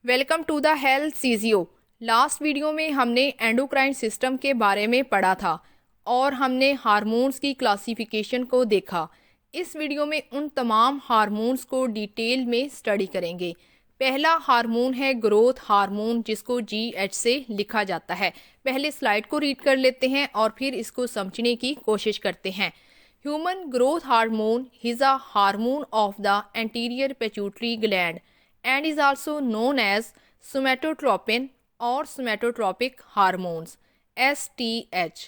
Welcome to the health सीजियो। Last video में हमने एंडोक्राइन सिस्टम के बारे में पढ़ा था और हमने हार्मोन्स की क्लासिफिकेशन को देखा। इस वीडियो में उन तमाम हार्मोन्स को डिटेल में स्टडी करेंगे। पहला हार्मोन है ग्रोथ हार्मोन, जिसको GH से लिखा जाता है। पहले स्लाइड को रीड कर लेते हैं और फिर इसको समझने की कोशिश करते हैं। Human growth hormone is a hormone of the anterior pituitary gland and is also known as somatotropin or somatotropic hormones STH.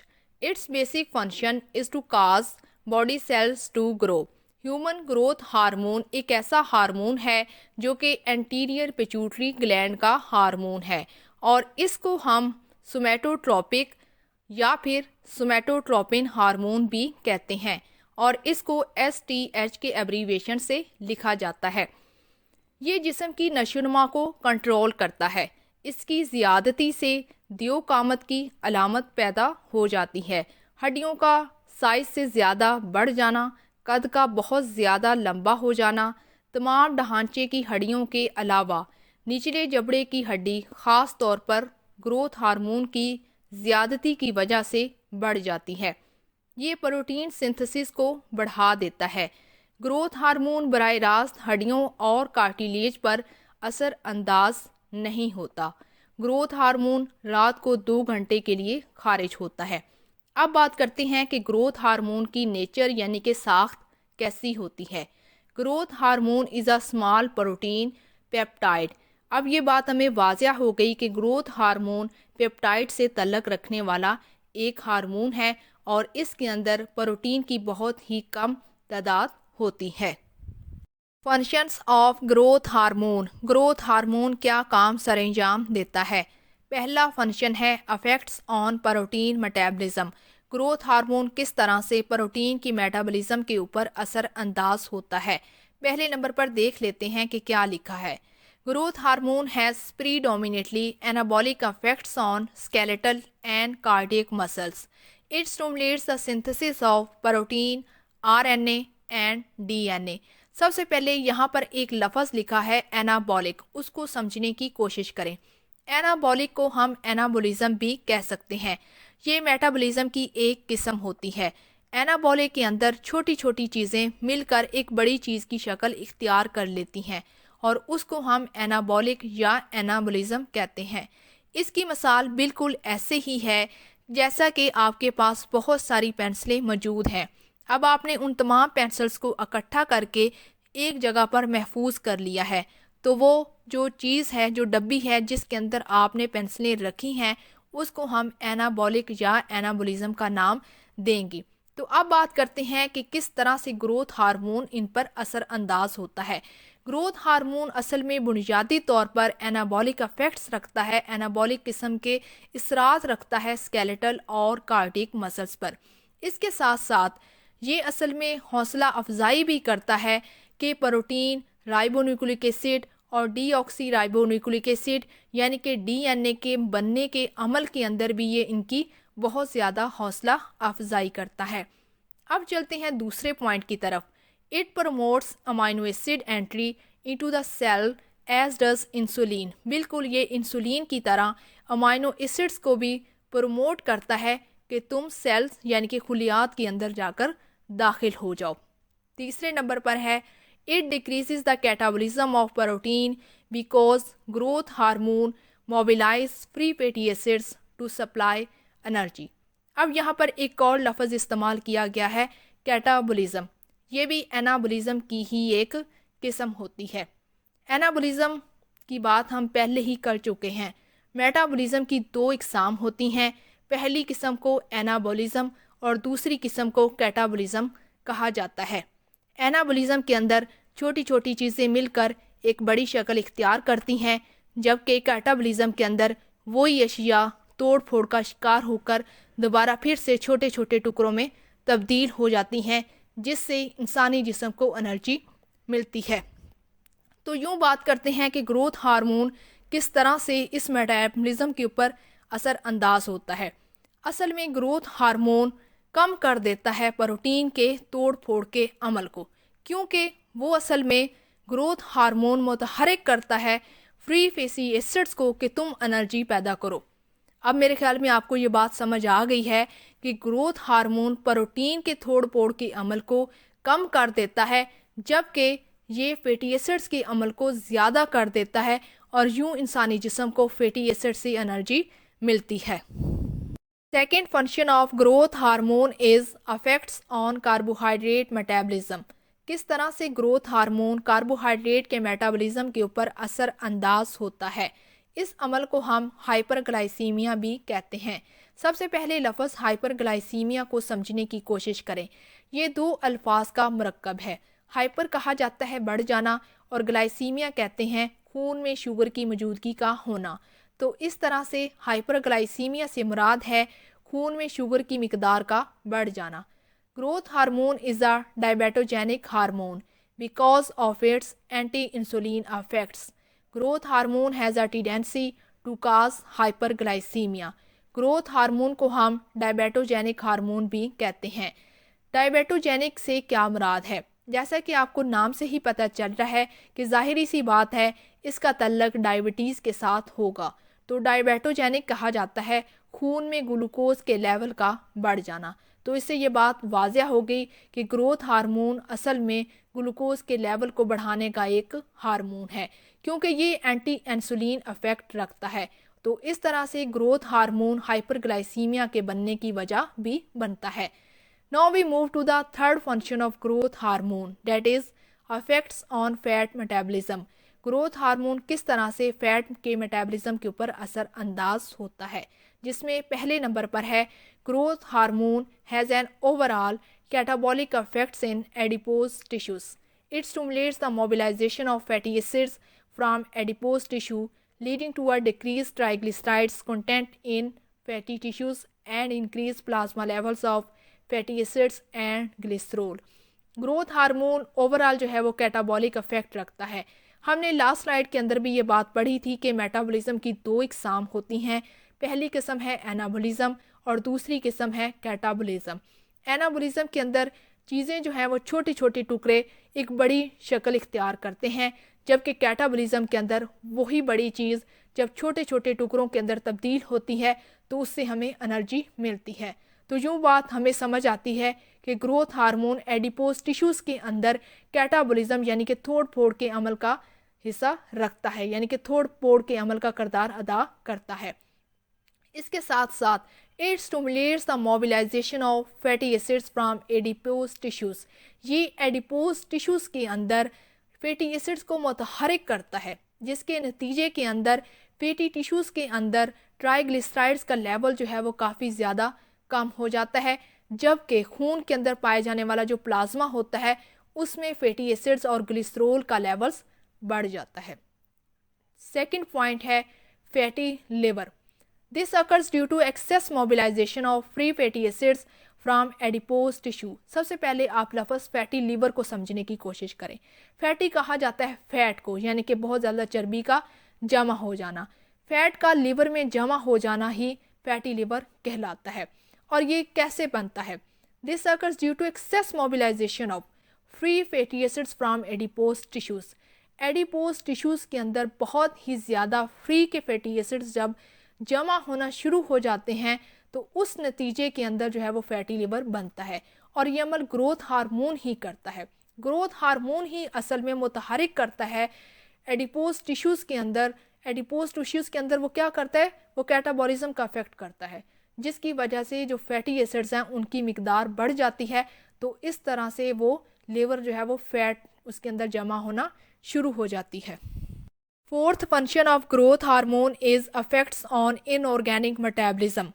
Its basic function is to cause body cells to grow. Human growth hormone एक ऐसा hormone है जो कि anterior pituitary gland का hormone है और इसको हम सोमैटोट्रोपिक या फिर सोमैटोट्रोपिन हार्मोन भी कहते हैं और इसको STH के एब्रीविएशन से लिखा जाता है। ये जिस्म की नशोनुमा को कंट्रोल करता है। इसकी ज़्यादती से दियोकामत की अलामत पैदा हो जाती है। हड्डियों का साइज से ज़्यादा बढ़ जाना, कद का बहुत ज़्यादा लंबा हो जाना, तमाम ढांचे की हड्डियों के अलावा निचले जबड़े की हड्डी ख़ास तौर पर ग्रोथ हार्मोन की ज़्यादती की वजह से बढ़ जाती है। ये प्रोटीन सिंथेसिस को बढ़ा देता है। ग्रोथ हार्मोन बराह रास्त हड्डियों और कार्टिलेज पर असर अंदाज नहीं होता। ग्रोथ हार्मोन रात को 2 घंटे के लिए खारिज होता है। अब बात करते हैं कि ग्रोथ हार्मोन की नेचर यानी कि साख्त कैसी होती है। Growth hormone is a small protein peptide. अब ये बात हमें वाज़िया हो गई कि ग्रोथ हार्मोन पेप्टाइड से तल्लक रखने वाला एक हार्मोन है और इसके अंदर प्रोटीन की बहुत ही कम तादाद होती है। Functions of growth hormone. Growth hormone क्या काम सरंजाम देता है? पहला फंक्शन है affects on protein metabolism. Growth hormone किस तरह से प्रोटीन की मेटाबॉलिज्म के ऊपर असर अंदाज होता है। पहले नंबर पर देख लेते हैं कि क्या लिखा है। Growth hormone has predominantly anabolic affects on skeletal and cardiac muscles. It stimulates the synthesis of protein, RNA and DNA। सबसे पहले यहाँ पर एक लफ्ज़ लिखा है एनाबॉलिक, उसको समझने की कोशिश करें। एनाबॉलिक को हम एनाबोलिज्म भी कह सकते हैं। ये मेटाबॉलिज्म की एक किस्म होती है। एनाबॉलिक के अंदर छोटी छोटी चीज़ें मिलकर एक बड़ी चीज़ की शक्ल इख्तियार कर लेती हैं और उसको हम एनाबॉलिक या एनाबोलिज्म कहते हैं। इसकी मिसाल बिल्कुल ऐसे ही है जैसा कि आपके पास बहुत सारी पेंसिलें मौजूद हैं। अब आपने उन तमाम पेंसिल्स को इकट्ठा करके एक जगह पर महफूज कर लिया है, तो वो जो चीज़ है, जो डब्बी है जिसके अंदर आपने पेंसिलें रखी हैं, उसको हम एनाबॉलिक या एनाबोलिज्म का नाम देंगे। तो अब बात करते हैं कि किस तरह से ग्रोथ हार्मोन इन पर असर अंदाज होता है। ग्रोथ हार्मोन असल में बुनियादी तौर पर एनाबॉलिक इफेक्ट्स रखता है, एनाबॉलिक किस्म के इसरात रखता है स्केलेटल और कार्डियक मसल्स पर। इसके साथ साथ ये असल में हौसला अफजाई भी करता है कि प्रोटीन, राइबोन्यूक्लिक एसिड और डीऑक्सी राइबोन्यूक्लिक एसिड यानी कि DNA के बनने के अमल के अंदर भी ये इनकी बहुत ज़्यादा हौसला अफजाई करता है। अब चलते हैं दूसरे पॉइंट की तरफ। It promotes amino acid entry into the cell as does insulin. बिल्कुल ये इंसुलिन की तरह अमाइनो एसिड्स को भी प्रमोट करता है कि तुम सेल्स यानी कि खुलियात के अंदर जाकर दाखिल हो जाओ। तीसरे नंबर पर है it decreases the catabolism of protein because growth hormone mobilize free fatty acids to supply energy. अब यहाँ पर एक और लफ्ज़ इस्तेमाल किया गया है कैटाबॉलिज्म। ये भी एनाबॉलिज्म की ही एक किस्म होती है। एनाबॉलिज्म की बात हम पहले ही कर चुके हैं। मेटाबॉलिज्म की 2 इकसाम होती हैं। पहली किस्म को एनाबॉलिज्म और दूसरी किस्म को कैटाबॉलिज्म कहा जाता है। एनाबॉलिज्म के अंदर छोटी छोटी चीज़ें मिलकर एक बड़ी शक्ल इख्तियार करती हैं, जबकि कैटाबॉलिज्म के अंदर वही अशिया तोड़ फोड़ का शिकार होकर दोबारा फिर से छोटे छोटे टुकड़ों में तब्दील हो जाती हैं, जिससे इंसानी जिस्म को एनर्जी मिलती है। तो यूँ बात करते हैं कि ग्रोथ हार्मोन किस तरह से इस मेटाबॉलिज्म के ऊपर असर अंदाज होता है। असल में ग्रोथ हार्मोन कम कर देता है प्रोटीन के तोड़ फोड़ के अमल को, क्योंकि वो असल में ग्रोथ हार्मोन मुतहरिक करता है फ्री फैटी एसिड्स को कि तुम एनर्जी पैदा करो। अब मेरे ख्याल में आपको ये बात समझ आ गई है कि ग्रोथ हार्मोन प्रोटीन के तोड़ फोड़ के अमल को कम कर देता है, जबकि ये फैटी एसिड्स के अमल को ज़्यादा कर देता है और यूं इंसानी जिस्म को फैटी एसिड से एनर्जी मिलती है। Second function of growth hormone is affects on carbohydrate metabolism. किस तरह से ग्रोथ हार्मोन कार्बोहाइड्रेट के मेटाबॉलिज्म के ऊपर असर अंदाज होता है। इस अमल को हम हाइपरग्लाइसीमिया भी कहते हैं। सबसे पहले लफ्ज़ हाइपरग्लाइसीमिया को समझने की कोशिश करें। ये दो अल्फाज का मरकब है। हाइपर कहा जाता है बढ़ जाना और ग्लाइसीमिया कहते हैं खून में शुगर की मौजूदगी का होना। तो इस तरह से हाइपरग्लाइसीमिया से मुराद है खून में शुगर की मिकदार का बढ़ जाना। Growth hormone is a diabetogenic hormone because of its anti insulin effects. Growth hormone has a tendency to cause hyperglycaemia. Growth hormone को हम डायबेटोजेनिक हार्मोन भी कहते हैं। डायबेटोजेनिक से क्या मुराद है? जैसा कि आपको नाम से ही पता चल रहा है कि जाहिरी सी बात है इसका तल्लक डायबिटीज़ के साथ होगा। तो डायबेटोजेनिक कहा जाता है खून में ग्लूकोज के लेवल का बढ़ जाना। तो इससे ये बात वाज़िया हो गई कि ग्रोथ हार्मोन असल में ग्लूकोज के लेवल को बढ़ाने का एक हार्मोन है, क्योंकि ये एंटी इंसुलिन इफेक्ट रखता है। तो इस तरह से ग्रोथ हार्मोन हाइपरग्लाइसीमिया के बनने की वजह भी बनता है। Now we move to the third function of growth hormone, that is effects on fat metabolism. Growth hormone किस तरह से फैट के मेटाबॉलिज्म के ऊपर असर अंदाज होता है, जिसमें पहले नंबर पर है growth hormone has an overall catabolic effects in adipose tissues. It stimulates the mobilization of fatty acids from adipose tissue leading to a decreased triglycerides content in fatty tissues and increased plasma levels of fatty acids and glycerol। Growth hormone overall जो है वो catabolic effect रखता है। हमने last slide के अंदर भी ये बात पढ़ी थी कि मेटाबॉलिज्म की दो इकसाम होती हैं। पहली किस्म है एनाबॉलिज्म और दूसरी किस्म है कैटाबॉलिज्म। एनाबॉलिज्म के अंदर चीज़ें जो हैं वो छोटे छोटे टुकड़े एक बड़ी शक्ल इख्तियार करते हैं, जबकि कैटाबॉलिज्म के अंदर वही बड़ी चीज़ जब छोटे छोटे टुकड़ों के अंदर तब्दील होती है तो उससे हमें एनर्जी मिलती है। तो यूँ बात हमें समझ आती है कि ग्रोथ हार्मोन एडिपोज टिश्यूज़ के अंदर कैटाबॉलिज्म यानी कि तोड़ फोड़ के अमल का हिस्सा रखता है, यानी कि तोड़ फोड़ के अमल का किरदार अदा करता है। इसके साथ साथ it stimulates the mobilization of fatty acids from adipose tissues. ये एडिपोज टिश्यूज़ के अंदर फैटी एसिड्स को मुतहरिक करता है, जिसके नतीजे के अंदर फैटी टिश्यूज़ के अंदर ट्राइग्लिसराइड्स का लेवल जो है वो काफ़ी ज़्यादा कम हो जाता है, जबकि खून के अंदर पाए जाने वाला जो प्लाज्मा होता है उसमें फैटी एसिड्स और ग्लिसरॉल का लेवल्स बढ़ जाता है। सेकंड पॉइंट है fatty liver. This occurs due to excess mobilization of free fatty acids from adipose tissue. सबसे पहले आप लफ्ज़ फैटी लीवर को समझने की कोशिश करें। फैटी कहा जाता है फैट को, यानी कि बहुत ज़्यादा चर्बी का जमा हो जाना। फैट का लीवर में जमा हो जाना ही फैटी लीवर कहलाता है। और ये कैसे बनता है? This occurs due to excess mobilization of free fatty acids from adipose tissues. Adipose tissues के अंदर बहुत ही ज़्यादा फ्री के फैटी एसिड्स जब जमा होना शुरू हो जाते हैं तो उस नतीजे के अंदर जो है वो फैटी लिवर बनता है, और ये अमल ग्रोथ हार्मोन ही करता है। ग्रोथ हार्मोन ही असल में मुतहरिक करता है एडिपोज टिश्यूज़ के अंदर। एडिपोज टिश्यूज़ के अंदर वो क्या करता है? वो कैटाबॉलिज्म का इफेक्ट करता है, जिसकी वजह से जो फैटी एसिड्स हैं उनकी मिकदार बढ़ जाती है। तो इस तरह से वो लिवर जो है वो फैट उसके अंदर जमा होना शुरू हो जाती है। Fourth function of growth hormone is affects on inorganic metabolism.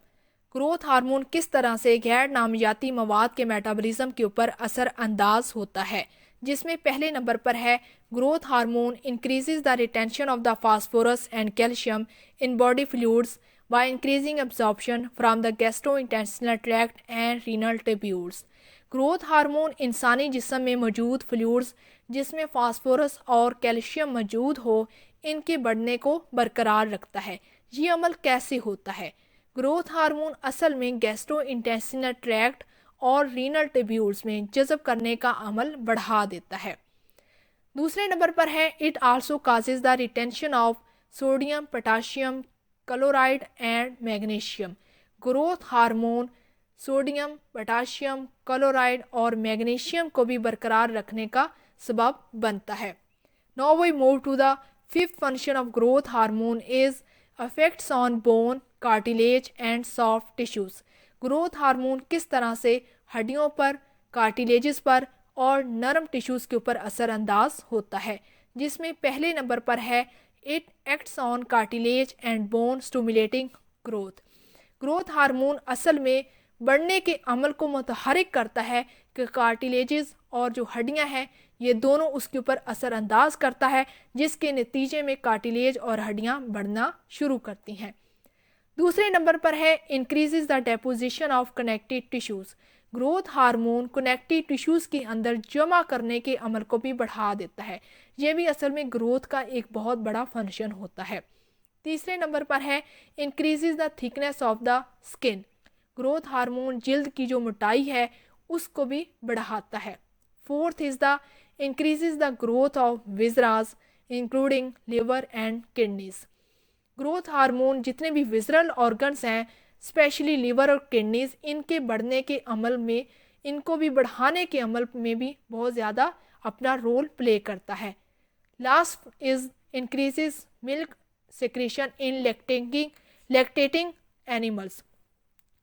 Growth hormone किस तरह से गैर नामियाती मवाद के मेटाबॉलिज्म के ऊपर असर अंदाज होता है, जिसमें पहले नंबर पर है growth hormone increases the retention of the phosphorus and calcium in body fluids by increasing absorption from the gastrointestinal tract and renal tubules. Growth hormone इंसानी जिस्म में मौजूद फ्लूइड्स जिसमें फास्फोरस और कैल्शियम मौजूद हो इनके बढ़ने को बरकरार रखता है। ये अमल कैसे होता है? ग्रोथ हार्मोन असल में गैस्ट्रोइंटेस्टिनल ट्रैक्ट और रीनल ट्यूब्यूल्स में जज़ब करने का अमल बढ़ा देता है। दूसरे नंबर पर है it also causes the retention of sodium, potassium, chloride and magnesium. Growth hormone sodium, potassium, chloride और मैग्नीशियम को भी बरकरार रखने का सबब बनता है। Now we move to the fifth function of growth hormone is affects on bone, cartilage and soft tissues. Growth hormone किस तरह से हड्डियों पर, कार्टिलेजेस पर और नरम टिश्यूज के ऊपर असरअंदाज होता है, जिसमें पहले नंबर पर है it acts on cartilage and bone stimulating growth. Growth hormone असल में बढ़ने के अमल को मुतहरिक करता है कि कार्टिलेजेस और जो हड्डियां हैं ये दोनों उसके ऊपर असरअंदाज करता है, जिसके नतीजे में कार्टिलेज और हड्डियां बढ़ना शुरू करती हैं। दूसरे नंबर पर है increases the deposition of connective tissues. Growth hormone connective tissues के अंदर जमा करने के अमल को भी बढ़ा देता है। यह भी असल में ग्रोथ का एक बहुत बड़ा फंक्शन होता है। तीसरे नंबर पर है increases the thickness of the skin. Growth hormone जिल्द की जो मोटाई है उसको भी बढ़ाता है। Fourth is the increases the growth of viscera including liver and kidneys. Growth hormone जितने भी विजरल ऑर्गन्स हैं, स्पेशली लिवर और किडनीज, इनके बढ़ने के अमल में, इनको भी बढ़ाने के अमल में भी बहुत ज़्यादा अपना रोल प्ले करता है। Last is increases milk secretion in lactating animals.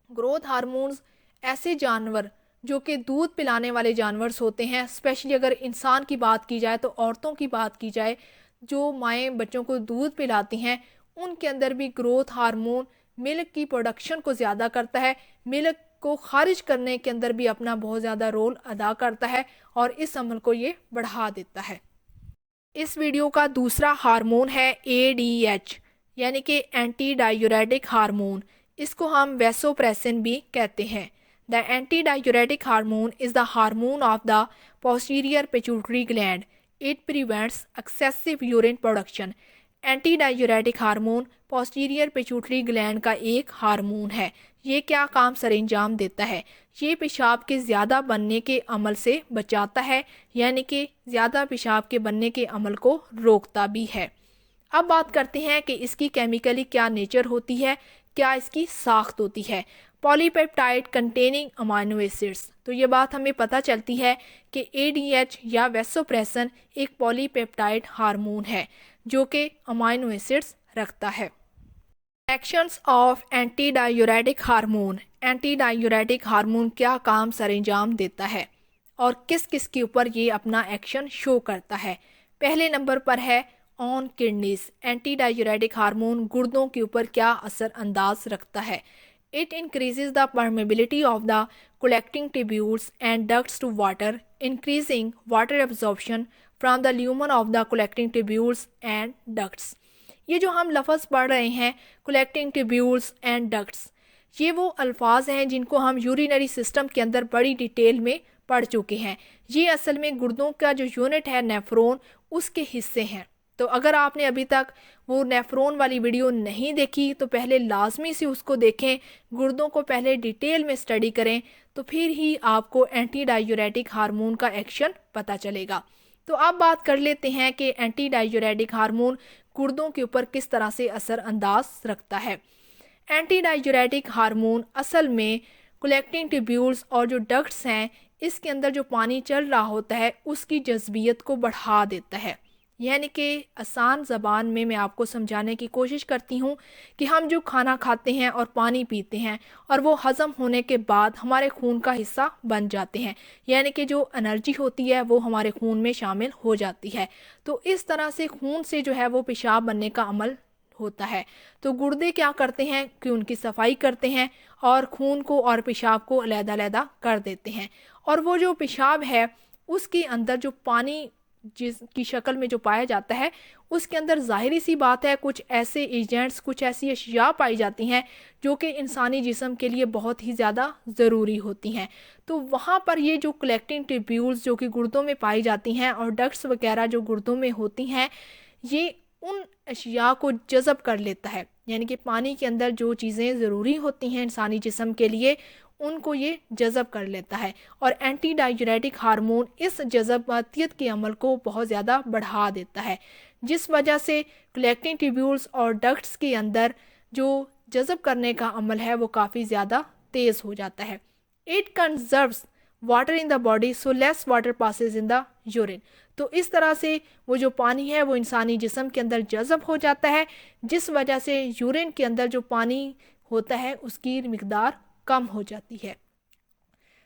Growth hormones ऐसे जानवर जो कि दूध पिलाने वाले जानवर होते हैं, स्पेशली अगर इंसान की बात की जाए तो औरतों की बात की जाए, जो माएँ बच्चों को दूध पिलाती हैं, उनके अंदर भी ग्रोथ हार्मोन मिल्क की प्रोडक्शन को ज़्यादा करता है, मिल्क को खारिज करने के अंदर भी अपना बहुत ज़्यादा रोल अदा करता है और इस अमल को ये बढ़ा देता है। इस वीडियो का दूसरा हार्मोन है ADH यानी कि एंटी डायूरेटिक हार्मोन। इसको हम वैसोप्रेसिन भी कहते हैं। The anti diuretic hormone is the hormone of the posterior pituitary gland. It prevents excessive urine production. Anti diuretic hormone posterior pituitary gland का एक हार्मोन है। ये क्या काम सरंजाम देता है? ये पेशाब के ज़्यादा बनने के अमल से बचाता है, यानी कि ज़्यादा पेशाब के बनने के अमल को रोकता भी है। अब बात करते हैं कि इसकी केमिकली क्या नेचर होती है, क्या इसकी साख्त होती है। Polypeptide containing amino acids. तो ये बात हमें पता चलती है कि ADH या वैसोप्रेसिन एक पॉलीपेप्टाइड हार्मोन है जो कि अमाइनो एसिड्स रखता है। Actions of anti diuretic hormone. Anti diuretic hormone क्या काम सरंजाम देता है और किस किस के ऊपर ये अपना एक्शन शो करता है। पहले नंबर पर है on kidneys. Anti diuretic hormone गुर्दों के ऊपर क्या असर अंदाज रखता है। It increases the permeability of the collecting tubules and ducts to water, increasing water absorption from the lumen of the collecting tubules and ducts. ये जो हम लफ्ज़ पढ़ रहे हैं कलेक्टिंग ट्यूब्यूल्स एंड डक्ट्स, ये वो अल्फाज हैं जिनको हम यूरिनरी सिस्टम के अंदर बड़ी डिटेल में पढ़ चुके हैं। ये असल में गुर्दों का जो यूनिट है नेफ्रॉन, उसके हिस्से हैं। तो अगर आपने अभी तक वो नेफ्रॉन वाली वीडियो नहीं देखी तो पहले लाजमी से उसको देखें, गुर्दों को पहले डिटेल में स्टडी करें, तो फिर ही आपको एंटी डायूरेटिक हार्मोन का एक्शन पता चलेगा। तो अब बात कर लेते हैं कि एंटी डायूरेटिक हार्मोन गुर्दों के ऊपर किस तरह से असर अंदाज रखता है। एंटी डायूरेटिक हार्मोन असल में कलेक्टिंग ट्यूब्यूल्स और जो डक्ट्स हैं, इसके अंदर जो पानी चल रहा होता है उसकी जज़बियत को बढ़ा देता है। यानी कि आसान ज़बान में मैं आपको समझाने की कोशिश करती हूँ कि हम जो खाना खाते हैं और पानी पीते हैं और वो हज़म होने के बाद हमारे खून का हिस्सा बन जाते हैं, यानी कि जो एनर्जी होती है वो हमारे खून में शामिल हो जाती है। तो इस तरह से खून से जो है वो पेशाब बनने का अमल होता है। तो गुर्दे क्या करते हैं कि उनकी सफाई करते हैं और खून को और पेशाब को अलग-अलग कर देते हैं। और वो जो पेशाब है उसके अंदर जो पानी जिसकी शक्ल में जो पाया जाता है, उसके अंदर जाहिरी सी बात है कुछ ऐसे एजेंट्स, कुछ ऐसी अशिया पाई जाती हैं जो कि इंसानी जिस्म के लिए बहुत ही ज़्यादा ज़रूरी होती हैं। तो वहाँ पर ये जो कलेक्टिंग ट्यूब्यूल्स जो कि गुर्दों में पाई जाती हैं और डक्ट्स वगैरह जो गुर्दों में होती हैं, ये उन अशिया को जज़ब कर लेता है। यानी कि पानी के अंदर जो चीज़ें ज़रूरी होती हैं इंसानी जिस्म के लिए, उनको ये जज़ब कर लेता है। और एंटी डायूरेटिक हार्मोन इस जज़बातियत के अमल को बहुत ज़्यादा बढ़ा देता है। जिस वजह से कलेक्टिंग ट्यूब्यूल्स और डक्ट्स के अंदर जो जज़ब करने का अमल है वो काफ़ी ज़्यादा तेज़ हो जाता है। It conserves water in the body so less water passes in the urine. तो इस तरह से वो जो पानी है वो इंसानी जिस्म के अंदर जज़ब हो जाता है, जिस वजह से यूरिन के अंदर जो पानी होता है उसकी मिकदार कम हो जाती है।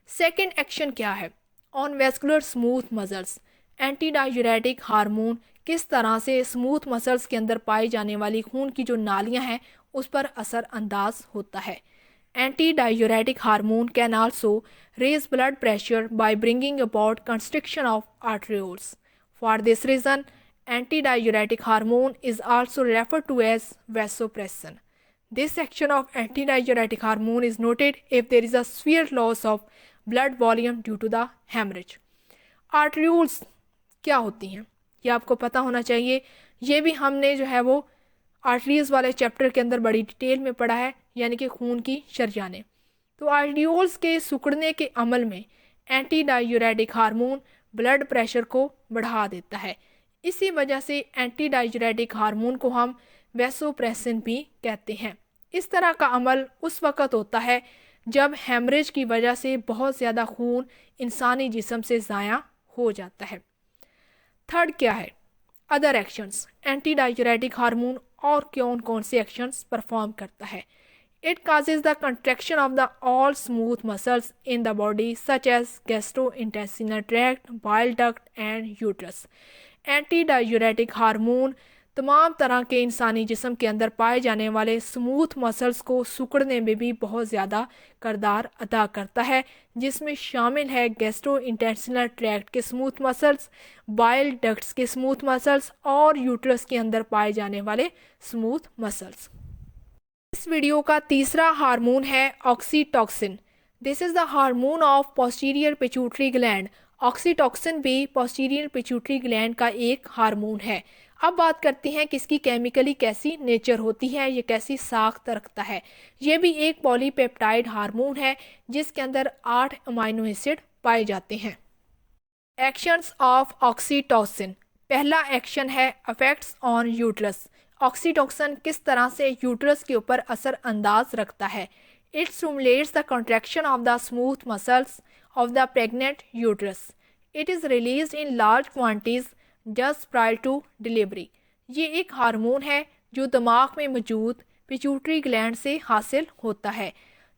सेकेंड एक्शन क्या है? On vascular smooth muscles, anti diuretic hormone किस तरह से स्मूथ मसल्स के अंदर पाई जाने वाली खून की जो नालियां हैं उस पर असर अंदाज होता है। Anti diuretic hormone can also raise blood pressure by bringing about constriction of arterioles. For this reason anti diuretic hormone is also referred to as vasopressin. This action of antidiuretic hormone is noted if there is a severe loss of blood volume due to the hemorrhage. Arterioles क्या होती हैं ये आपको पता होना चाहिए। ये भी हमने जो है वो आर्टरीज वाले चैप्टर के अंदर बड़ी डिटेल में पढ़ा है, यानी कि खून की शरियानें। तो आर्टरियोल्स के सिकुड़ने के अमल में anti diuretic hormone blood pressure को बढ़ा देता है। इसी वजह से एंटी डायूरेटिक हार्मोन को हम वैसोप्रेसिन भी कहते हैं। इस तरह का अमल उस वक़्त होता है जब हेमरेज की वजह से बहुत ज़्यादा खून इंसानी जिस्म से ज़ाया हो जाता है। थर्ड क्या है? Other actions. Anti diuretic hormone और कौन कौन से एक्शंस परफॉर्म करता है? It causes the contraction of the all smooth muscles in the body such as gastrointestinal tract, bile duct and uterus. Anti diuretic hormone तमाम तरह के इंसानी जिस्म के अंदर पाए जाने वाले स्मूथ मसल्स को सिकुड़ने में भी बहुत ज़्यादा किरदार अदा करता है, जिसमें शामिल है गैस्ट्रो इंटेस्टिनल ट्रैक्ट के स्मूथ मसल्स, बाइल डक्ट्स के स्मूथ मसल्स और यूट्रस के अंदर पाए जाने वाले स्मूथ मसल्स। इस वीडियो का तीसरा हार्मोन है oxytocin. This is the hormone of posterior pituitary gland. Oxytocin भी पोस्टीरियर पिट्यूटरी ग्लैंड का एक हार्मोन है। अब बात करते हैं कि इसकी केमिकली कैसी नेचर होती है, ये कैसी साख्त रखता है। ये भी एक पॉलीपेप्टाइड हार्मोन है जिसके अंदर 8 अमाइनो एसिड पाए जाते हैं। Actions of oxytocin. पहला एक्शन है अफेक्ट्स ऑन यूट्रस। ऑक्सीटोसिन किस तरह से यूट्रस के ऊपर असर अंदाज रखता है? It stimulates the contraction of the smooth muscles of the pregnant uterus. It is released in large quantities just prior to delivery. ये एक हार्मोन है जो दिमाग में मौजूद पिट्यूटरी ग्लैंड से हासिल होता है।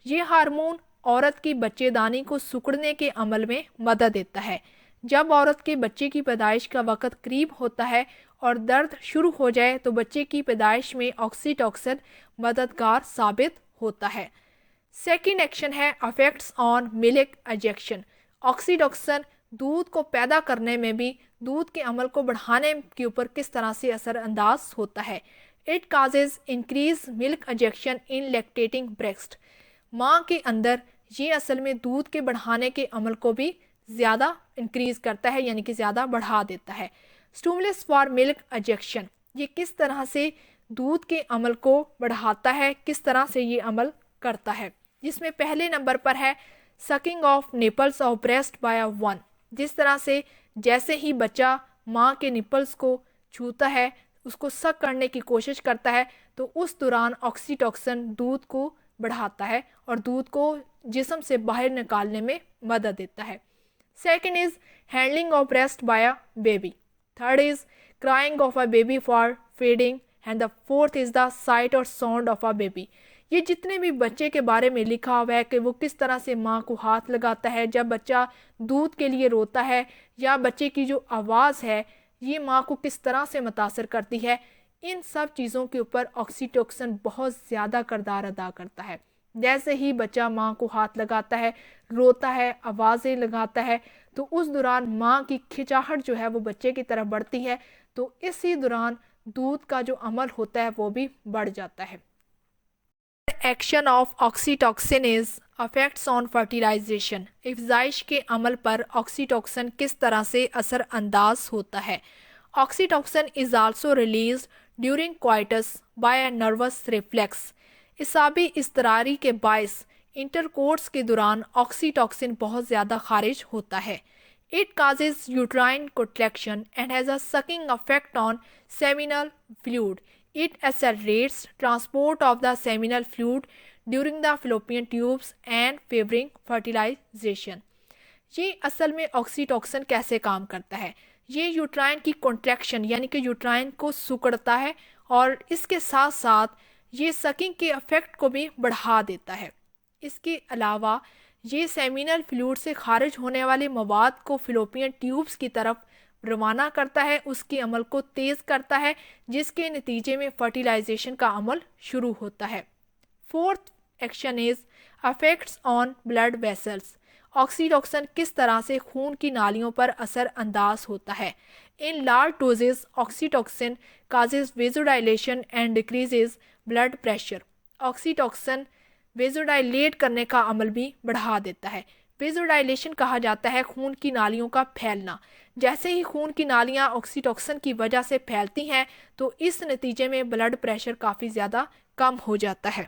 ये हार्मोन औरत की बच्चेदानी को सिकुड़ने के अमल में मदद देता है। जब औरत के बच्चे की पैदाइश का वक़्त करीब होता है और दर्द शुरू हो जाए तो बच्चे की पैदाइश में ऑक्सीटोसिन मददगार साबित होता है। सेकेंड एक्शन है अफेक्ट्स ऑन मिल्क एजेक्शन। ऑक्सीटोसिन दूध को पैदा करने में भी, दूध के अमल को बढ़ाने के ऊपर किस तरह से असर अंदाज होता है। It causes increase milk ejection in lactating breast. माँ के अंदर ये असल में दूध के बढ़ाने के अमल को भी ज़्यादा इंक्रीज करता है, यानी कि ज़्यादा बढ़ा देता है। स्टिमुलस फॉर मिल्क एजेक्शन, ये किस तरह से दूध के अमल को बढ़ाता है, किस तरह से ये अमल करता है, जिसमें पहले नंबर पर है sucking of nipples of breast by a one. जिस तरह से जैसे ही बच्चा माँ के निपल्स को छूता है, उसको सक करने की कोशिश करता है, तो उस दौरान ऑक्सीटोसिन दूध को बढ़ाता है और दूध को जिस्म से बाहर निकालने में मदद देता है। Second is handling of breast by a baby. Third is crying of a baby for feeding and the fourth is the sight or sound of a baby. ये जितने भी बच्चे के बारे में लिखा हुआ है कि वो किस तरह से माँ को हाथ लगाता है जब बच्चा दूध के लिए रोता है, या बच्चे की जो आवाज़ है ये माँ को किस तरह से मुतासर करती है, इन सब चीज़ों के ऊपर ऑक्सीटोसिन बहुत ज़्यादा किरदार अदा करता है। जैसे ही बच्चा माँ को हाथ लगाता है, रोता है, आवाज़ें लगाता है, तो उस दौरान माँ की खिंचाहट जो है वो बच्चे की तरफ बढ़ती है, तो इसी दौरान दूध का जो अमल होता है वो भी बढ़ जाता है। Action of oxytocin is affects on fertilization. इफ़्ज़ाइश के अमल पर ऑक्सीटोसिन किस तरह से असर अंदाज होता है? Oxytocin is also release during coitus by a nervous reflex. इसाबी इस्तरारी के बायस इंटरकोर्स के दौरान ऑक्सीटोसिन बहुत ज़्यादा खारिज होता है। It causes uterine contraction and has a sucking effect on seminal fluid. It accelerates transport of the seminal fluid during the fallopian tubes and favoring fertilization. ये असल में ऑक्सीटोसिन कैसे काम करता है? ये यूट्राइन की कॉन्ट्रैक्शन यानी कि यूट्राइन को सिकुड़ता है और इसके साथ साथ ये सकिंग के इफेक्ट को भी बढ़ा देता है। इसके अलावा ये सेमिनल फ्लूइड से खारिज होने वाले मवाद को फिलोपियन ट्यूब्स की तरफ रवाना करता है, उसके अमल को तेज़ करता है, जिसके नतीजे में फर्टिलाइजेशन का अमल शुरू होता है। Fourth action is affects on blood vessels. Oxytocin किस तरह से खून की नालियों पर असर अंदाज होता है? In large doses oxytocin causes vasodilation and decreases blood pressure. Oxytocin vasodilate करने का अमल भी बढ़ा देता है। वेजोडाइलेशन कहा जाता है खून की नालियों का फैलना। जैसे ही खून की नालियां ऑक्सीटोसिन की वजह से फैलती हैं तो इस नतीजे में ब्लड प्रेशर काफ़ी ज़्यादा कम हो जाता है।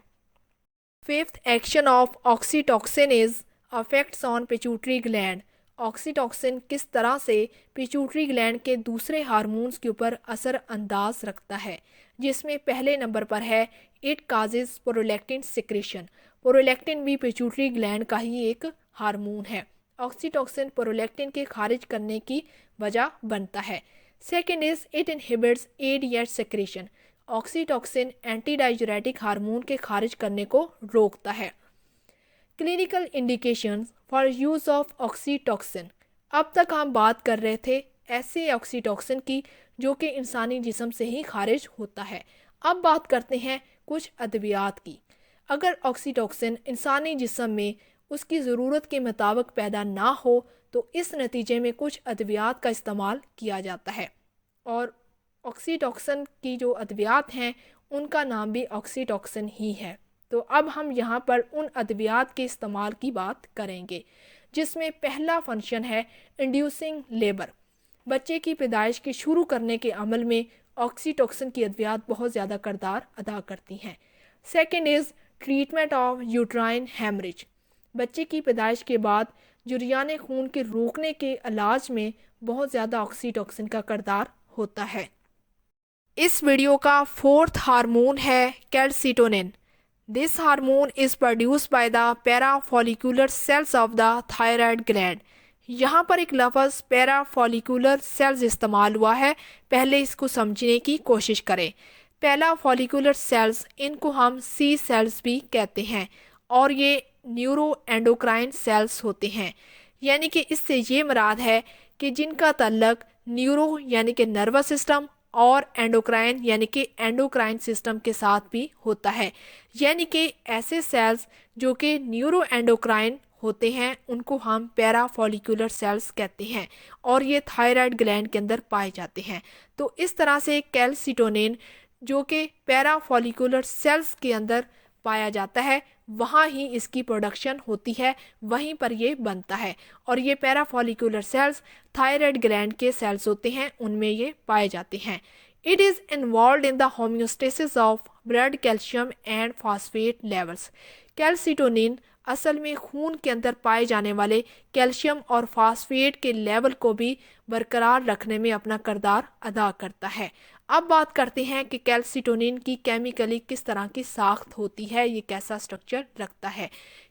Fifth action of oxytocin is affects on pituitary gland. Oxytocin किस तरह से पिट्यूटरी ग्लैंड के दूसरे हार्मोन्स के ऊपर असर अंदाज रखता है, जिसमें पहले नंबर पर है it causes prolactin secretion. Prolactin भी पिट्यूटरी ग्लैंड का ही एक हार्मोन है। ऑक्सीटोसिन प्रोलैक्टिन के खारिज करने की वजह बनता है। Second is it inhibits ADH secretion. Oxytocin anti diuretic hormone के खारिज करने को रोकता है। Clinical indications for use of oxytocin. अब तक हम बात कर रहे थे ऐसे ऑक्सीटोसिन की जो कि इंसानी जिस्म से ही खारिज होता है। अब बात करते हैं कुछ अद्वियात की। अगर ऑक्सीटोसिन इंसानी जिस्म में उसकी ज़रूरत के मुताबिक पैदा ना हो तो इस नतीजे में कुछ अद्वियात का इस्तेमाल किया जाता है और ऑक्सीटोसिन की जो अद्वियात हैं उनका नाम भी ऑक्सीटोसिन ही है। तो अब हम यहाँ पर उन अद्वियात के इस्तेमाल की बात करेंगे, जिसमें पहला फंक्शन है इंड्यूसिंग लेबर। बच्चे की पैदाइश के शुरू करने के अमल में ऑक्सीटोसिन की अद्वियात बहुत ज़्यादा किरदार अदा करती हैं। Second is treatment of uterine haemorrhage. बच्चे की पैदाइश के बाद जरियान खून के रोकने के इलाज में बहुत ज़्यादा ऑक्सीटोसिन का किरदार होता है। इस वीडियो का फोर्थ हार्मोन है calcitonin. This hormone is produced by the parafollicular cells of the thyroid gland. यहाँ पर एक लफ्ज़ पैराफॉलिकुलर सेल्स इस्तेमाल हुआ है, पहले इसको समझने की कोशिश करें। पहला फॉलिकुलर सेल्स, इनको हम सी सेल्स भी कहते हैं और ये न्यूरो एंडोक्राइन सेल्स होते हैं। यानी कि इससे ये मुराद है कि जिनका तल्लक न्यूरो यानी कि नर्वस सिस्टम और एंडोक्राइन यानी कि एंडोक्राइन सिस्टम के साथ भी होता है। यानी कि ऐसे सेल्स जो कि न्यूरो एंडोक्राइन होते हैं उनको हम पैराफॉलिकुलर सेल्स कहते हैं और ये थायराइड ग्लैंड के अंदर पाए जाते हैं। तो इस तरह से कैल्सिटोनिन जो कि पैराफॉलिकुलर सेल्स के अंदर पाया जाता है वहाँ ही इसकी प्रोडक्शन होती है, वहीं पर ये बनता है और ये पैराफॉलिकुलर सेल्स थायराइड ग्लैंड के सेल्स होते हैं, उनमें ये पाए जाते हैं। It is involve in the homeostasis of blood calcium and phosphate levels. Calcitonin असल में खून के अंदर पाए जाने वाले कैल्शियम और फास्फेट के लेवल को भी बरकरार रखने में अपना किरदार अदा करता है। अब बात करते हैं कि कैल्सिटोनिन की केमिकली किस तरह की साख्त होती है, ये कैसा स्ट्रक्चर रखता है।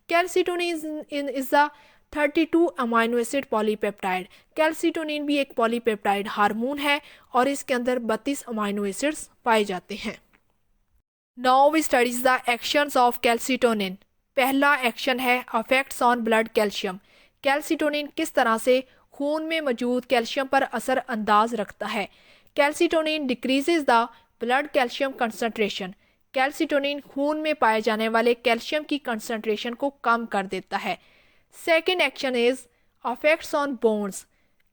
Calcitonin is the 32 amino acid polypeptide. Calcitonin भी एक पॉलीपेप्टाइड हार्मोन है और इसके अंदर 32 अमाइनो एसिड्स पाए जाते हैं। Now we studies the actions of calcitonin. पहला एक्शन है affects on blood calcium. Calcitonin किस तरह से खून में मौजूद कैल्शियम पर असर अंदाज रखता है। Calcitonin decreases the blood calcium concentration. Calcitonin खून में पाए जाने वाले कैल्शियम की कंसंट्रेशन को कम कर देता है। Second action is affects on bones.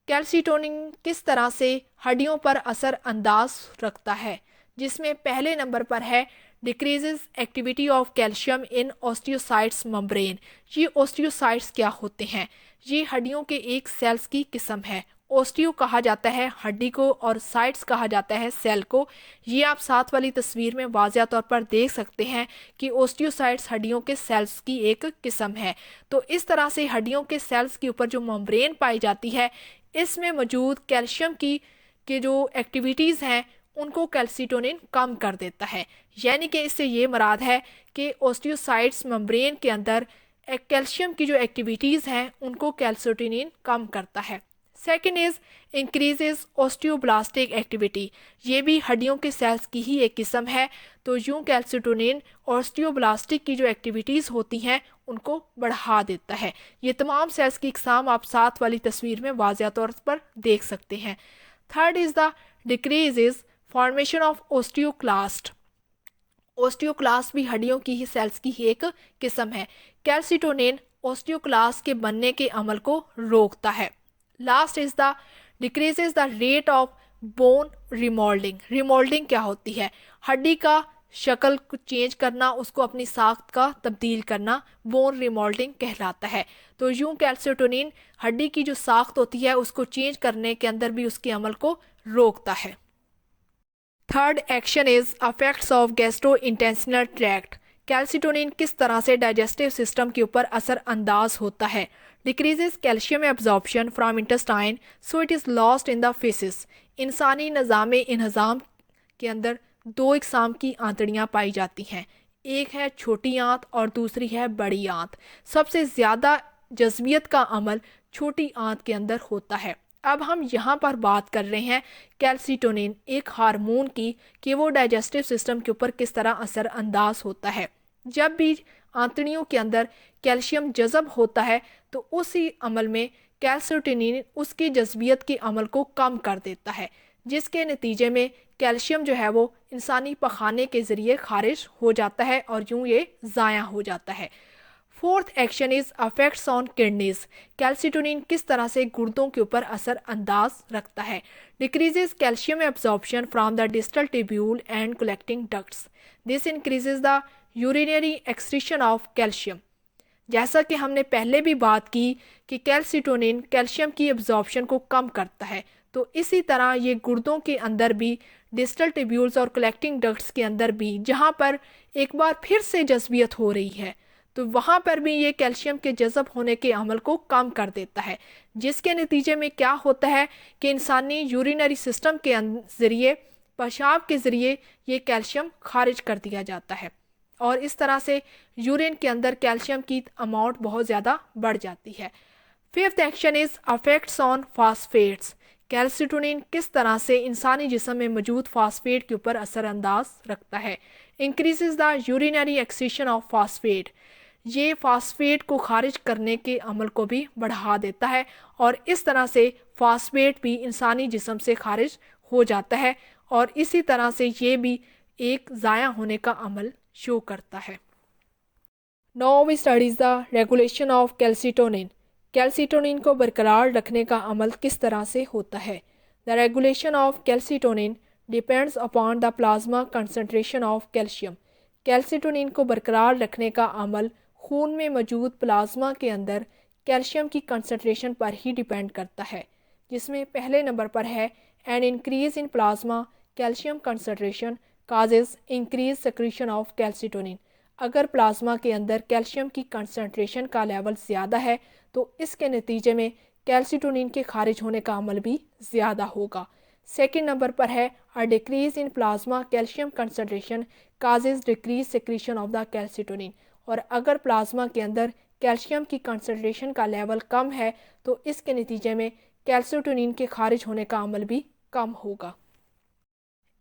Calcitonin किस तरह से हड्डियों पर असर अंदाज रखता है, जिसमें पहले नंबर पर है decreases activity of calcium in osteocytes membrane. ये ऑस्टियोसाइट्स क्या होते हैं? ये हड्डियों के एक सेल्स की किस्म है। ओस्टियो कहा जाता है हड्डी को और साइट्स कहा जाता है सेल को। ये आप साथ वाली तस्वीर में वाज़िया तौर पर देख सकते हैं कि ओस्टियोसाइट्स हड्डियों के सेल्स की एक किस्म है। तो इस तरह से हड्डियों के सेल्स के ऊपर जो मेम्ब्रेन पाई जाती है, इसमें मौजूद कैल्शियम की जो एक्टिविटीज़ हैं उनको कैल्सिटोनिन कम कर देता है। यानी कि इससे ये मुराद है कि ओस्टियोसाइट्स मेम्ब्रेन के अंदर कैल्शियम की जो एक्टिविटीज़ हैं उनको कैल्सिटोनिन कम करता है। Second is increases osteoblastic activity. ये भी हड्डियों के सेल्स की ही एक किस्म है। तो यूँ कैल्सिटोनिन ओस्टियोब्लास्टिक की जो एक्टिविटीज़ होती हैं उनको बढ़ा देता है। ये तमाम सेल्स की इकसाम आप साथ वाली तस्वीर में वाज़िया तौर पर देख सकते हैं। Third is the decrease is formation of osteoclast. Osteoclast भी हड्डियों की ही सेल्स की ही एक किस्म है। कैल्सिटोनिन ओस्टियोक्लास्ट के बनने के अमल को रोकता है। Last is the decreases the rate of bone remoulding. Remoulding क्या होती है? हड्डी का शक्ल चेंज करना, उसको अपनी साख्त का तब्दील करना, बोन रिमोल्डिंग कहलाता है। तो यूं कैल्सिटोनिन हड्डी की जो साख्त होती है उसको चेंज करने के अंदर भी उसके अमल को रोकता है। Third action is affects of gastro intestinal tract. Calcitonin किस तरह से डाइजेस्टिव सिस्टम के ऊपर असर अंदाज होता है? Decreases calcium absorption from intestine so it is lost in the faces. इंसानी निज़ाम इंहज़ाम के अंदर दो इकसाम की आंतड़ियाँ पाई जाती हैं, एक है छोटी आंत और दूसरी है बड़ी आंत। सबसे ज़्यादा जज़बियत का अमल छोटी आंत के अंदर होता है। अब हम यहाँ पर बात कर रहे हैं कैल्सिटोनिन एक हार्मोन की कि वो डाइजेस्टिव सिस्टम के ऊपर किस तरह असर अंदाज होता है। जब भी आंतड़ियों के अंदर कैल्शियम जज़ब होता है तो उसी अमल में कैल्सिटोनिन उसकी जज़बियत के अमल को कम कर देता है, जिसके नतीजे में कैल्शियम जो है वो इंसानी पखाने के ज़रिए खारिज हो जाता है और यूँ ये ज़ाया हो जाता है। Fourth action is affects on kidneys. Calcitonin किस तरह से गुर्दों के ऊपर असर अंदाज रखता है? Decreases calcium absorption from the distal tubule and collecting ducts. This increases the urinary excretion of calcium. जैसा कि हमने पहले भी बात की कि कैल्सिटोनिन कैल्शियम की एब्जॉर्प्शन को कम करता है, तो इसी तरह ये गुर्दों के अंदर भी डिस्टल ट्यूब्यूल्स और कलेक्टिंग डक्ट्स के अंदर भी जहाँ पर एक बार फिर से जज़बियत हो रही है तो वहाँ पर भी ये कैल्शियम के जज़ब होने के अमल को कम कर देता है, जिसके नतीजे में क्या होता है कि इंसानी यूरिनरी सिस्टम के ज़रिए पेशाब के ज़रिए ये कैल्शियम खारिज कर दिया जाता है और इस तरह से यूरिन के अंदर कैल्शियम की अमाउंट बहुत ज़्यादा बढ़ जाती है। Fifth action is affects on phosphates. Calcitonin किस तरह से इंसानी जिस्म में मौजूद फास्फेट के ऊपर असरअंदाज रखता है? Increases the urinary excretion of phosphate. ये फास्फेट को खारिज करने के अमल को भी बढ़ा देता है और इस तरह से फास्फेट भी इंसानी जिस्म से खारिज हो जाता है और इसी तरह से ये भी एक ज़ाया होने का अमल शो करता है। Now we studies the regulation of calcitonin. Calcitonin को बरकरार रखने का अमल किस तरह से होता है? The regulation of calcitonin depends upon the plasma concentration of calcium. Calcitonin को बरकरार रखने का अमल खून में मौजूद प्लाज्मा के अंदर कैल्शियम की कंसनट्रेशन पर ही डिपेंड करता है, जिसमें पहले नंबर पर है an increase in plasma calcium concentration causes increase secretion of calcitonin. अगर प्लाज्मा के अंदर कैल्शियम की कंसनट्रेशन का लेवल ज़्यादा है तो इसके नतीजे में कैल्सिटोनिन के खारिज होने का अमल भी ज़्यादा होगा। सेकेंड नंबर पर है a decrease in plasma calcium concentration causes decrease secretion of the calcitonin. और अगर प्लाज्मा के अंदर कैल्शियम की कंसनट्रेशन का लेवल कम है तो इसके नतीजे में कैल्सिटोनिन के खारिज होने का अमल भी कम होगा।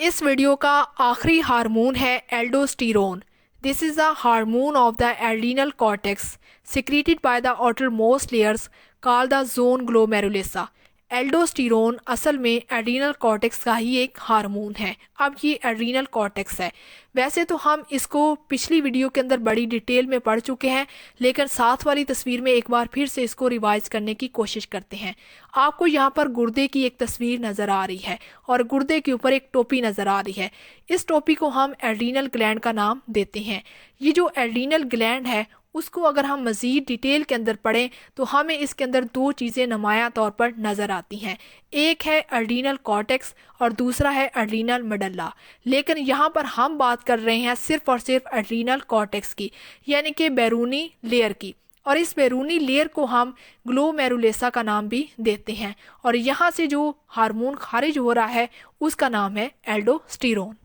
इस वीडियो का आखिरी हार्मोन है aldosterone. This is the hormone of the adrenal cortex secreted by the outermost layers called the zone glomerulosa. Aldosterone असल में एड्रीनल कॉर्टेक्स का ही एक हार्मोन है। अब ये एड्रीनल कॉर्टेक्स है, वैसे तो हम इसको पिछली वीडियो के अंदर बड़ी डिटेल में पढ़ चुके हैं, लेकिन साथ वाली तस्वीर में एक बार फिर से इसको रिवाइज करने की कोशिश करते हैं। आपको यहाँ पर गुर्दे की एक तस्वीर नज़र आ रही है और गुर्दे के ऊपर एक टोपी नज़र आ रही है। इस टोपी को हम एड्रीनल ग्लैंड का नाम देते हैं। ये जो एड्रीनल ग्लैंड है उसको अगर हम मज़ीद डिटेल के अंदर पढ़ें तो हमें इसके अंदर दो चीज़ें नुमायां तौर पर नज़र आती हैं। एक है एड्रीनल कॉर्टेक्स और दूसरा है एड्रीनल मेडुल्ला। लेकिन यहाँ पर हम बात कर रहे हैं सिर्फ और सिर्फ एड्रीनल कॉर्टेक्स की, यानी कि बैरूनी लेयर की। और इस बैरूनी लेयर को हम ग्लोमेरुलेसा का नाम भी देते हैं। और यहाँ से जो हार्मोन खारिज हो रहा है उसका नाम है aldosterone.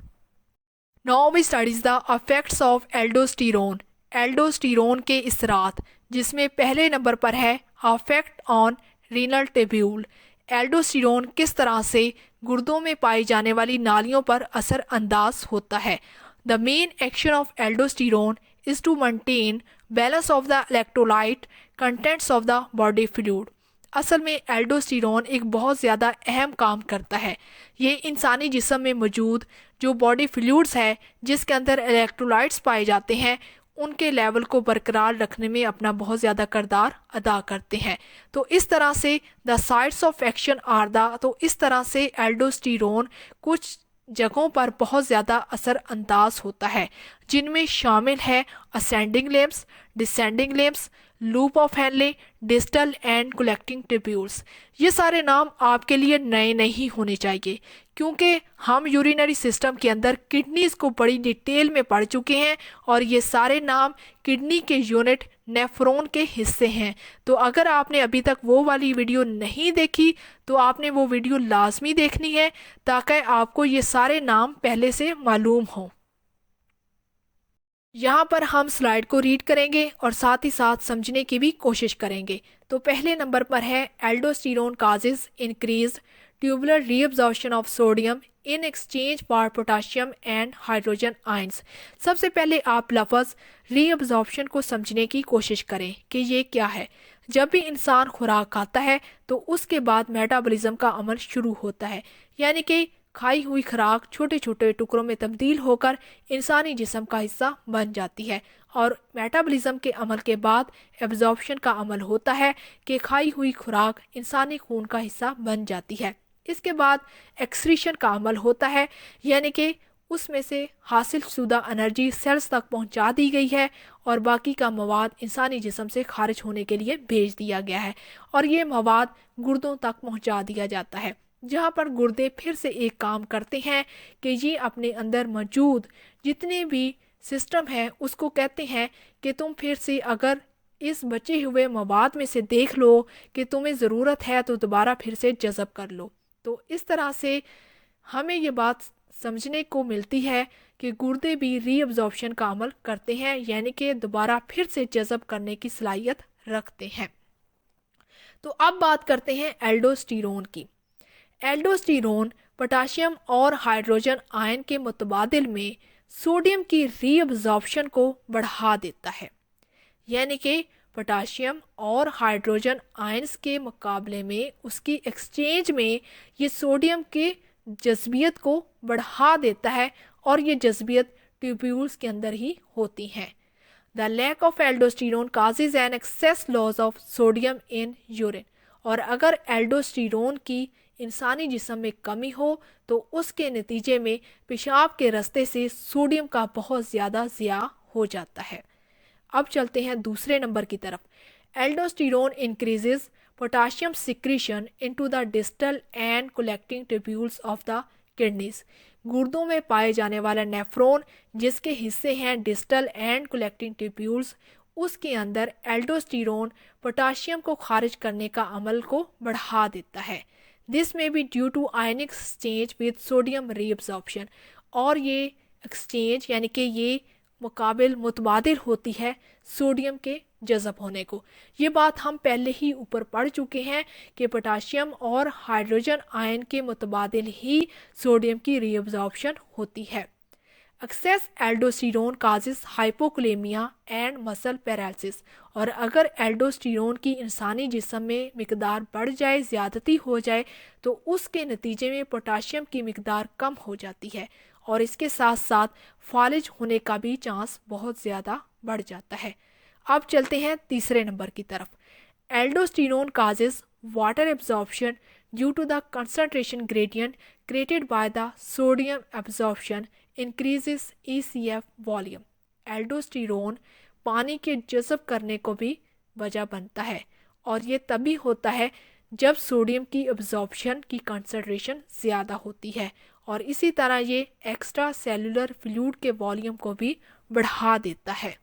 Now we studies the effects of aldosterone. Aldosterone के इसरात, जिसमें पहले नंबर पर है affect on renal tubule. Aldosterone किस तरह से गुर्दों में पाई जाने वाली नालियों पर असरअंदाज होता है। The main action of aldosterone is to maintain balance of the electrolyte contents of the body fluid. असल में एल्डोस्टेरोन एक बहुत ज़्यादा अहम काम करता है। ये इंसानी जिस्म में मौजूद जो बॉडी फ्लूइड्स है जिसके अंदर इलेक्ट्रोलाइट्स पाए जाते हैं उनके लेवल को बरकरार रखने में अपना बहुत ज़्यादा किरदार अदा करते हैं। तो इस तरह से the sites of action are the, तो इस तरह से एल्डोस्टेरोन कुछ जगहों पर बहुत ज़्यादा असरअंदाज होता है, जिनमें शामिल है ascending limbs, descending limbs, loop of Henle, distal and collecting tubules. ये सारे नाम आपके लिए नए नहीं होने चाहिए, क्योंकि हम यूरिनरी सिस्टम के अंदर किडनीज को बड़ी डिटेल में पढ़ चुके हैं और ये सारे नाम किडनी के यूनिट नेफ्रॉन के हिस्से हैं। तो अगर आपने अभी तक वो वाली वीडियो नहीं देखी तो आपने वो वीडियो लाजमी देखनी है ताकि आपको ये सारे नाम पहले से मालूम हों। यहाँ पर हम स्लाइड को रीड करेंगे और साथ ही साथ समझने की भी कोशिश करेंगे। तो पहले नंबर पर है aldosterone causes increase tubular reabsorption of sodium in exchange for potassium and hydrogen ions. सबसे पहले आप लफ्ज़ रीअब्जॉर्प्शन को समझने की कोशिश करें कि ये क्या है। जब भी इंसान खुराक खाता है तो उसके बाद मेटाबॉलिज्म का अमल शुरू होता है, यानी कि खाई हुई खुराक छोटे छोटे टुकड़ों में तब्दील होकर इंसानी जिस्म का हिस्सा बन जाती है और मेटाबॉलिज्म के अमल के बाद एब्जॉर्प्शन का अमल होता है कि खाई हुई खुराक इंसानी खून का हिस्सा बन जाती है। इसके बाद एक्सक्रीशन का अमल होता है, यानी कि उसमें से हासिल शुदा एनर्जी सेल्स तक पहुंचा दी गई है और बाकी का मवाद इंसानी जिस्म से खारिज होने के लिए भेज दिया गया है और ये मवाद गुर्दों तक पहुंचा दिया जाता है, जहाँ पर गुर्दे फिर से एक काम करते हैं कि ये अपने अंदर मौजूद जितने भी सिस्टम है उसको कहते हैं कि तुम फिर से अगर इस बचे हुए मवाद में से देख लो कि तुम्हें ज़रूरत है तो दोबारा फिर से जज़ब कर लो। तो इस तरह से हमें ये बात समझने को मिलती है कि गुर्दे भी रीअब्जॉर्प्शन का अमल करते हैं, यानी कि दोबारा फिर से जज़ब करने की सलाहियत रखते हैं। तो अब बात करते हैं एल्डोस्टेरोन की। एल्डोस्टेरोन पोटाशियम और हाइड्रोजन आयन के मुतबादिल में सोडियम की रीअब्जॉर्प्शन को बढ़ा देता है, यानी कि पोटाशियम और हाइड्रोजन आयंस के मुकाबले में उसकी एक्सचेंज में ये सोडियम के जज़बियत को बढ़ा देता है और ये जज़बियत ट्यूब्यूल्स के अंदर ही होती हैं। The lack of aldosterone causes an excess loss of sodium in urine. और अगर एल्डोस्टेरोन की इंसानी जिस्म में कमी हो तो उसके नतीजे में पेशाब के रास्ते से सोडियम का बहुत ज़्यादा ज़िया हो जाता है। अब चलते हैं दूसरे नंबर की तरफ। Aldosterone increases potassium secretion into the distal and collecting tubules of the kidneys. गुर्दों में पाए जाने वाला नेफ्रॉन जिसके हिस्से हैं डिस्टल एंड कलेक्टिंग ट्यूब्यूल्स, उसके अंदर एल्डोस्टेरोन पोटाशियम को खारिज करने का अमल को बढ़ा देता है। This may be due to ionic exchange with sodium reabsorption. और ये एक्सचेंज यानी कि ये मुतबादिल होती है सोडियम के जज़ब होने को। ये बात हम पहले ही ऊपर पढ़ चुके हैं कि पोटाशियम और हाइड्रोजन आयन के मुतबादिल ही सोडियम की रीअब्जॉर्प्शन होती है। Excess aldosterone causes hypokalemia and muscle paralysis. और अगर एल्डोस्टेरोन की इंसानी जिस्म में मिकदार बढ़ जाए, ज़्यादती हो जाए, तो उसके नतीजे में पोटाशियम की मिकदार कम हो जाती है और इसके साथ साथ फालिज होने का भी चांस बहुत ज़्यादा बढ़ जाता है। अब चलते हैं तीसरे नंबर की तरफ। Aldosterone causes water absorption due to the concentration gradient created by the sodium absorption increases ECF volume. Aldosterone पानी के जज़ब करने को भी वजह बनता है, और ये तभी होता है जब सोडियम की अब्जॉर्प्शन की कंसंट्रेशन ज़्यादा होती है, और इसी तरह ये एक्स्ट्रा सेलुलर फ्लूइड के वॉल्यूम को भी बढ़ा देता है।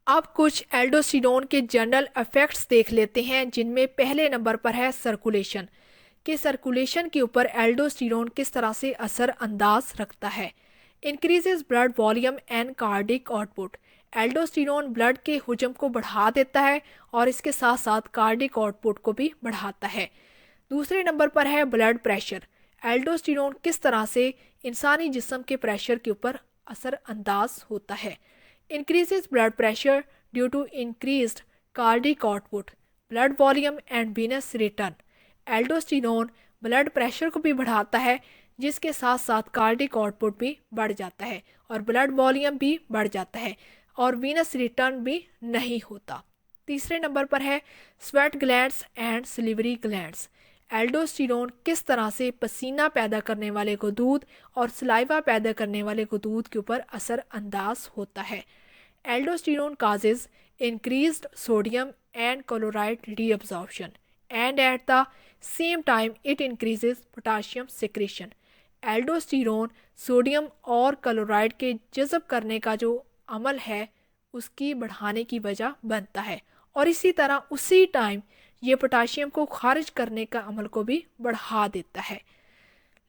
अब कुछ एल्डोस्टेरोन के जनरल इफेक्ट्स देख लेते हैं, जिनमें पहले नंबर पर है सर्कुलेशन। कि सर्कुलेशन के ऊपर एल्डोस्टेरोन किस तरह से असर अंदाज रखता है। Increases blood volume and cardiac output. Aldosterone blood के हुजम को बढ़ा देता है और इसके साथ साथ कार्डिक आउटपुट को भी बढ़ाता है। दूसरे नंबर पर है ब्लड प्रेशर। एल्डोस्टेरोन किस तरह से इंसानी जिस्म के प्रेशर के ऊपर असर अंदाज होता है। Increases blood pressure due to increased cardiac output, blood volume and venous return. Aldosterone blood pressure को भी बढ़ाता है, जिसके साथ साथ कार्डिक आउटपुट भी बढ़ जाता है और ब्लड वॉल्यूम भी बढ़ जाता है और वीनस रिटर्न भी नहीं होता। तीसरे नंबर पर है sweat glands and salivary glands. Aldosterone किस तरह से पसीना पैदा करने वाले गुदूद और सलाइवा पैदा करने वाले गुदूद के ऊपर असर अंदाज होता है। Aldosterone causes increased sodium and chloride reabsorption and at the same time it increases potassium secretion। Aldosterone sodium और क्लोराइड के जज़ब करने का जो अमल है उसकी बढ़ाने की वजह बनता है, और इसी तरह उसी टाइम ये पोटाशियम को खारिज करने का अमल को भी बढ़ा देता है।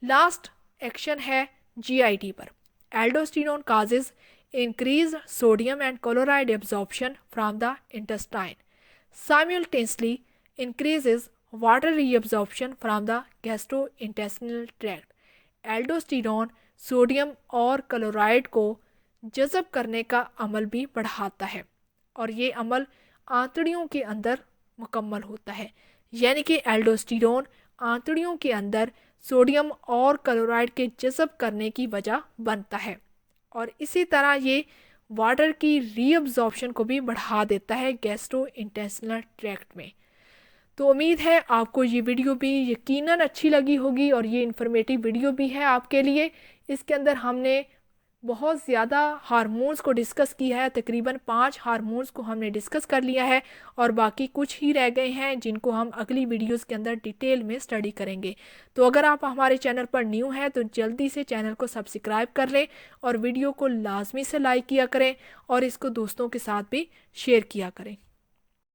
लास्ट एक्शन है जीआईटी पर। Aldosterone causes increase sodium and chloride absorption from the intestine, simultaneously increases water reabsorption from the gastrointestinal tract। Aldosterone sodium और क्लोराइड को जज़ब करने का अमल भी बढ़ाता है, और ये अमल आंतड़ियों के अंदर मुकम्मल होता है, यानी कि एल्डोस्टेरोन आंतड़ियों के अंदर सोडियम और क्लोराइड के जज़ब करने की वजह बनता है, और इसी तरह ये वाटर की रीअब्जॉर्प्शन को भी बढ़ा देता है गैस्ट्रोइंटेस्टिनल ट्रैक्ट में। तो उम्मीद है आपको ये वीडियो भी यकीनन अच्छी लगी होगी, और ये इन्फॉर्मेटिव वीडियो भी है आपके लिए। इसके अंदर हमने बहुत ज़्यादा हार्मोन्स को डिस्कस किया है, तकरीबन 5 हार्मोन्स को हमने डिस्कस कर लिया है, और बाकी कुछ ही रह गए हैं जिनको हम अगली वीडियोस के अंदर डिटेल में स्टडी करेंगे। तो अगर आप हमारे चैनल पर न्यू हैं तो जल्दी से चैनल को सब्सक्राइब कर लें, और वीडियो को लाजमी से लाइक किया करें, और इसको दोस्तों के साथ भी शेयर किया करें।